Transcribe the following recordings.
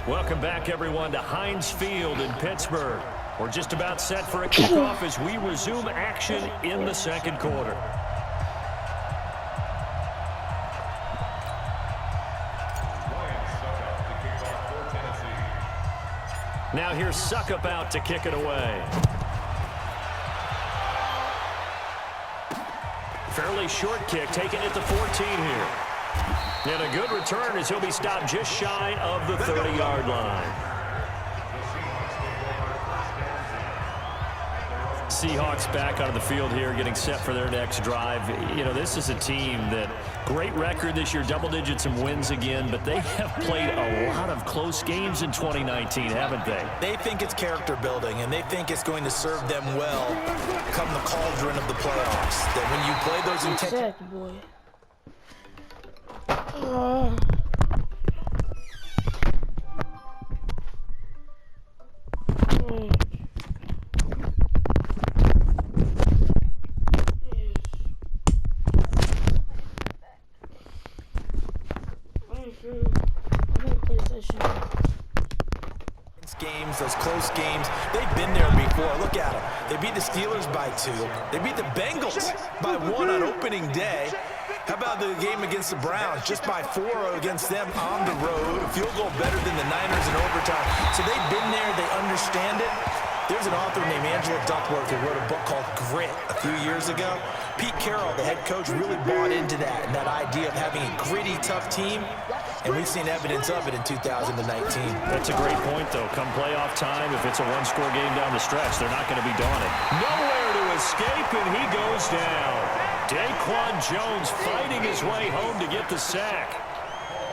Welcome back, everyone, to Heinz Field in Pittsburgh. We're just about set for a kickoff as we resume action in the second quarter. Now here's Suckup out to kick it away. Fairly short kick, taking it to 14 here. And a good return as he'll be stopped just shy of the 30-yard line. Seahawks back onto the field here, getting set for their next drive. You know, this is a team that, great record this year, double digits and wins again, but they have played a lot of close games in 2019, haven't they? They think it's character building, and they think it's going to serve them well come the cauldron of the playoffs. That when you play those intense... games, those close games, they've been there before. Look at them. They beat the Steelers by 2. They beat the Bengals by 1 on opening day. How about the game against the Browns? Just by 4 against them on the road. A field goal better than the Niners in overtime. So they've been there. They understand it. There's an author named Angela Duckworth who wrote a book called Grit a few years ago. Pete Carroll, the head coach, really bought into that and that idea of having a gritty, tough team. And we've seen evidence of it in 2019. That's a great point, though. Come playoff time, if it's a one-score game down the stretch, they're not going to be daunted. Nowhere to escape, and he goes down. Daquan Jones fighting his way home to get the sack.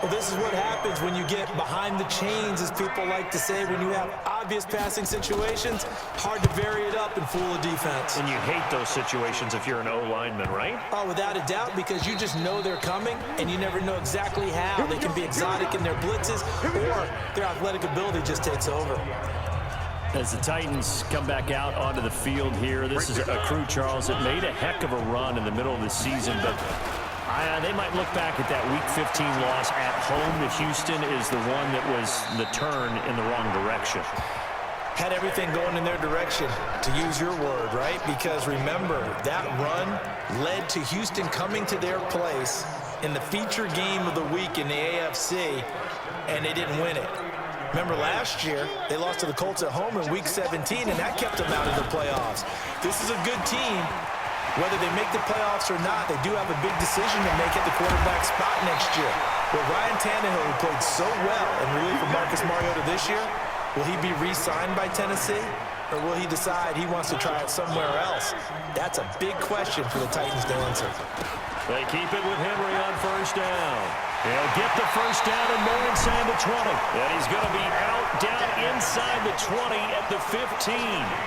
Well, this is what happens when you get behind the chains, as people like to say. When you have obvious passing situations, hard to vary it up and fool a defense. And you hate those situations if you're an O-lineman, right? Oh, without a doubt, because you just know they're coming, and you never know exactly how. They can be exotic in their blitzes, or their athletic ability just takes over. As the Titans come back out onto the field here, this is a crew, Charles, that made a heck of a run in the middle of the season, but they might look back at that Week 15 loss at home to Houston is the one that was the turn in the wrong direction. Had everything going in their direction, to use your word, right? Because remember, that run led to Houston coming to their place in the feature game of the week in the AFC, and they didn't win it. Remember last year, they lost to the Colts at home in Week 17, and that kept them out of the playoffs. This is a good team. Whether they make the playoffs or not, they do have a big decision to make at the quarterback spot next year. Will Ryan Tannehill, who played so well in relief of Marcus Mariota this year, will he be re-signed by Tennessee? Or will he decide he wants to try it somewhere else? That's a big question for the Titans to answer. They keep it with Henry on first down. He'll get the first down and more inside the 20. And he's going to be out down inside the 20 at the 15.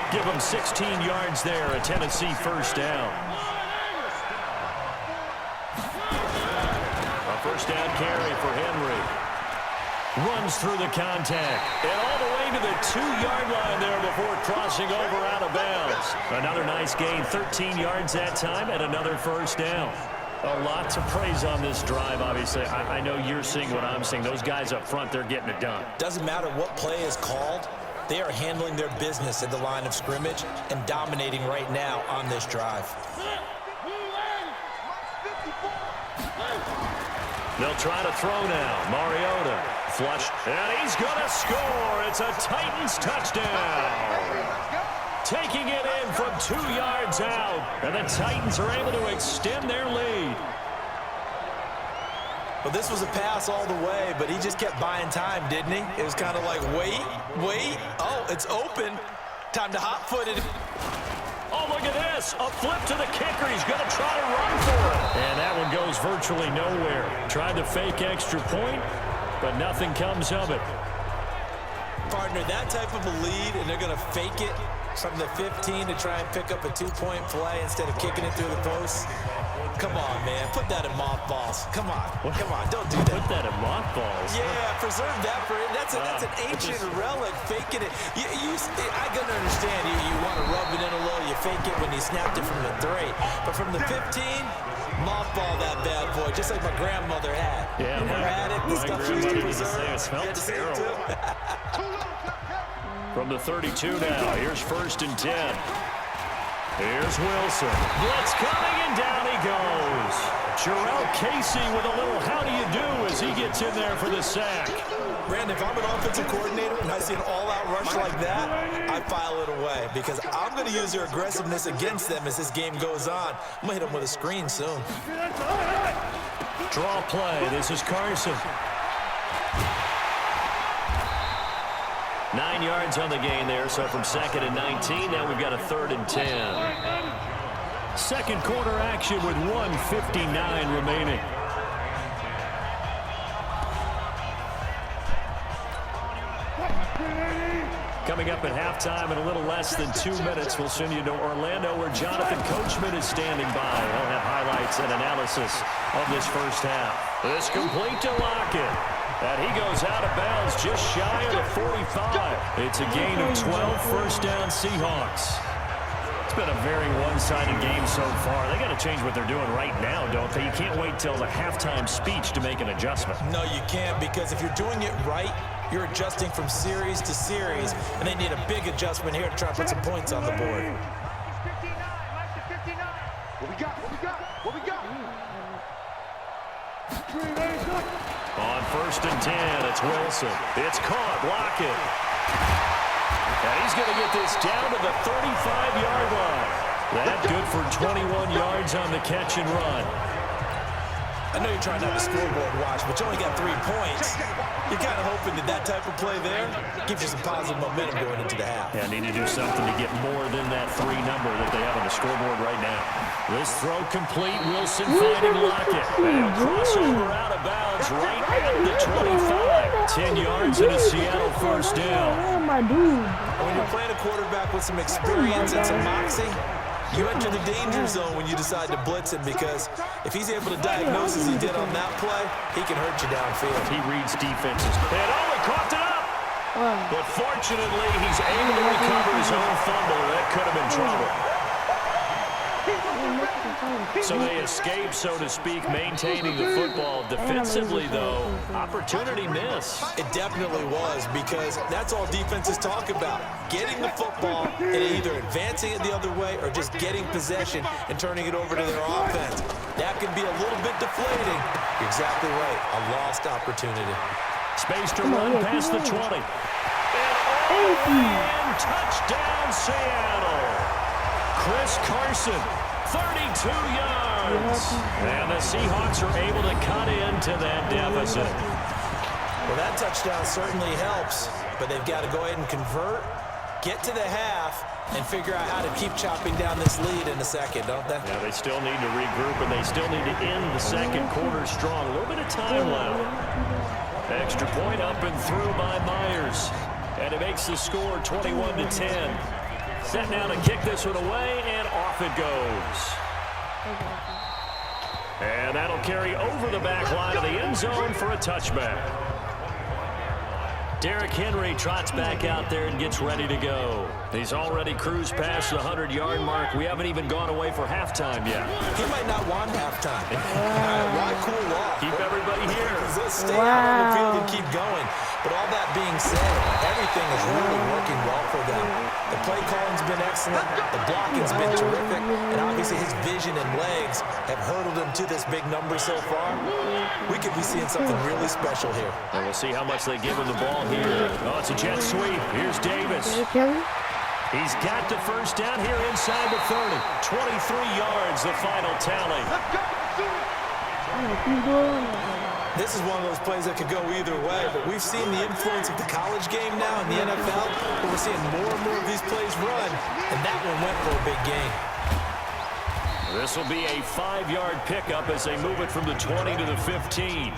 Give him 16 yards there, a Tennessee first down. A first down carry for Henry. Runs through the contact. And all the way to the 2-yard line there before crossing over out of bounds. Another nice gain, 13 yards that time, and another first down. A lot to praise on this drive, obviously. I know you're seeing what I'm seeing. Those guys up front, they're getting it done. Doesn't matter what play is called. They are handling their business at the line of scrimmage and dominating right now on this drive. They'll try to throw now. Mariota, flush, and he's going to score. It's a Titans touchdown. Taking it in from 2 yards out, and the Titans are able to extend their lead. Well, this was a pass all the way, but he just kept buying time, didn't he? It was kind of like, wait. Oh, it's open. Time to hot-foot it. Oh, look at this. A flip to the kicker. He's going to try to run for it. And that one goes virtually nowhere. Tried to fake extra point, but nothing comes of it. Partner, that type of a lead, and they're going to fake it from the 15 to try and pick up a 2-point play instead of kicking it through the post. Come on, man. Put that in mothballs. Come on. Come on. Don't do that. Put that in mothballs? Yeah, preserve that for it. That's an ancient relic, faking it. I can understand you want to rub it in a little. You fake it when you snapped it from the 3. But from the 15, Mothball that bad boy, just like my grandmother had. Yeah, Never had it. The stuff she used to preserve. It smells terrible. From the 32 now, here's 1st and 10. Here's Wilson. Blitz coming, and down he goes. Jarrell Casey with a little how do you do as he gets in there for the sack. Brandon, if I'm an offensive coordinator and I see an all-out rush like that, I file it away because I'm going to use their aggressiveness against them as this game goes on. I'm going to hit them with a screen soon. Draw play. This is Carson. 9 yards on the gain there, so from 2nd and 19, now we've got a 3rd and 10. Second quarter action with 1:59 remaining. Coming up at halftime in a little less than 2 minutes, we'll send you to Orlando where Jonathan Coachman is standing by. He'll have highlights and analysis of this first half. This complete to Lockett. And he goes out of bounds just shy of the 45. It's a gain of 12, first down Seahawks. It's been a very one-sided game so far. They got to change what they're doing right now, don't they? You can't wait till the halftime speech to make an adjustment. No, you can't, because if you're doing it right, you're adjusting from series to series, and they need a big adjustment here to try to put some points on the board. What we got? What we got? On 1st and 10, it's Wilson. It's caught. Lockett. And he's going to get this down to the 35-yard line. That good for 21 yards on the catch and run. I know you're trying not to scoreboard watch, but you only got 3 points. You're kind of hoping that that type of play there gives you some positive momentum going into the half. Yeah, need to do something to get more than that 3 number that they have on the scoreboard right now. This throw complete. Wilson finding Lockett. And crossover out of bounds right at the 25. 10 yards and a Seattle first down. When you're playing a quarterback with some experience and some moxie, you enter the danger zone when you decide to blitz him, because if he's able to diagnose as he did on that play, he can hurt you downfield. He reads defenses. And he coughed it up. But fortunately, he's able to recover his own fumble. That could have been trouble. So they escape, so to speak, maintaining the football. Defensively, though, opportunity miss. It definitely was, because that's all defenses talk about. Getting the football and either advancing it the other way or just getting possession and turning it over to their offense. That can be a little bit deflating. You're exactly right. A lost opportunity. Space to run past the 20. And touchdown, Seattle. Chris Carson, 32 yards. And the Seahawks are able to cut into that deficit. Well, that touchdown certainly helps, but they've got to go ahead and convert, get to the half, and figure out how to keep chopping down this lead in the second, don't they? Yeah, they still need to regroup, and they still need to end the second quarter strong. A little bit of time left. Extra point up and through by Myers. And it makes the score 21-10. Set now to kick this one away, and off it goes. And that'll carry over the back line of the end zone for a touchback. Derrick Henry trots back out there and gets ready to go. He's already cruised past the 100-yard mark. We haven't even gone away for halftime yet. He might not want halftime. Why cool off? Keep everybody here. Stay out on the field and keep going. But all that being said, everything is really working well for them. The play calling's been excellent. The blocking's been terrific. And obviously his vision and legs have hurdled him to this big number so far. We could be seeing something really special here. And we'll see how much they give him the ball here. Oh, it's a jet sweep. Here's Davis. He's got the first down here inside the 30. 23 yards, the final tally. This is one of those plays that could go either way, but we've seen the influence of the college game now in the NFL, where we're seeing more and more of these plays run, and that one went for a big gain. This will be a 5-yard pickup as they move it from the 20 to the 15.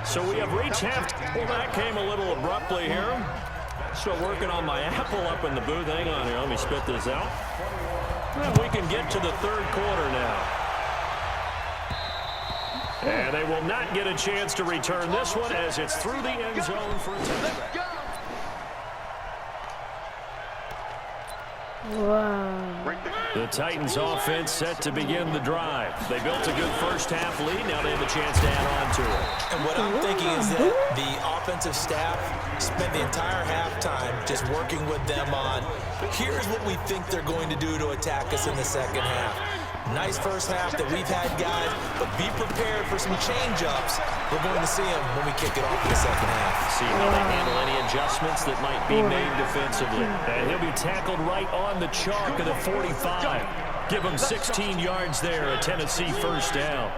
So we have reached half. Well, that came a little abruptly here. Still working on my apple up in the booth. Hang on here. Let me spit this out. And we can get to the third quarter now. And they will not get a chance to return this one as it's through the end zone for a touchback. Wow. The Titans offense set to begin the drive. They built a good first half lead. Now they have a chance to add on to it. And what I'm thinking is that the offensive staff spent the entire halftime just working with them on, here's what we think they're going to do to attack us in the second half. Nice first half that we've had, guys, but be prepared for some change-ups. We're going to see them when we kick it off in the second half. See how they handle any adjustments that might be made defensively. And he'll be tackled right on the chalk of the 45. Give him 16 yards there, a Tennessee first down.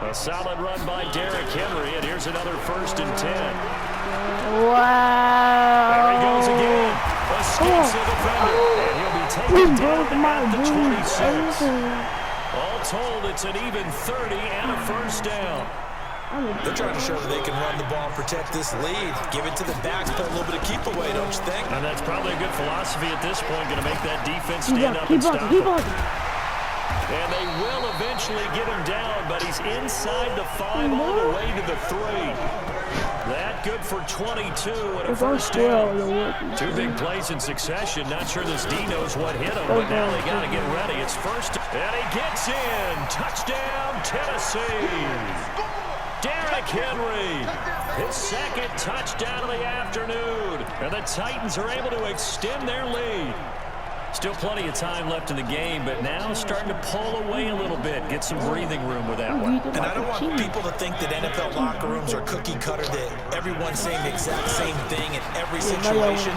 A solid run by Derrick Henry, and here's another 1st and 10. Wow. There he goes again. Escapes the defender, and he'll be taken down at the 26. All told, it's an even 30 and a first down. They're trying to show that they can run the ball and protect this lead. Give it to the backs, play a little bit of keep away, don't you think? And that's probably a good philosophy at this point, going to make that defense stand up and stop him. And they will eventually get him down, but he's inside the 5 all the way to the 3. That good for 22 and a first down. 2 big plays in succession. Not sure this D knows what hit him, but now they got to get ready. It's first, and he gets in. Touchdown, Tennessee. Derrick Henry, his 2nd touchdown of the afternoon. And the Titans are able to extend their lead. Still plenty of time left in the game, but now starting to pull away a little bit, get some breathing room with that one. And I don't want people to think that NFL locker rooms are cookie cutter, that everyone's saying the exact same thing in every situation.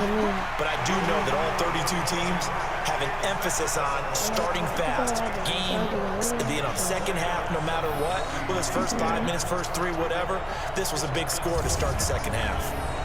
But I do know that all 32 teams have an emphasis on starting fast. Game, second half, no matter what. Whether it's first 5 minutes, first 3, whatever. This was a big score to start the second half.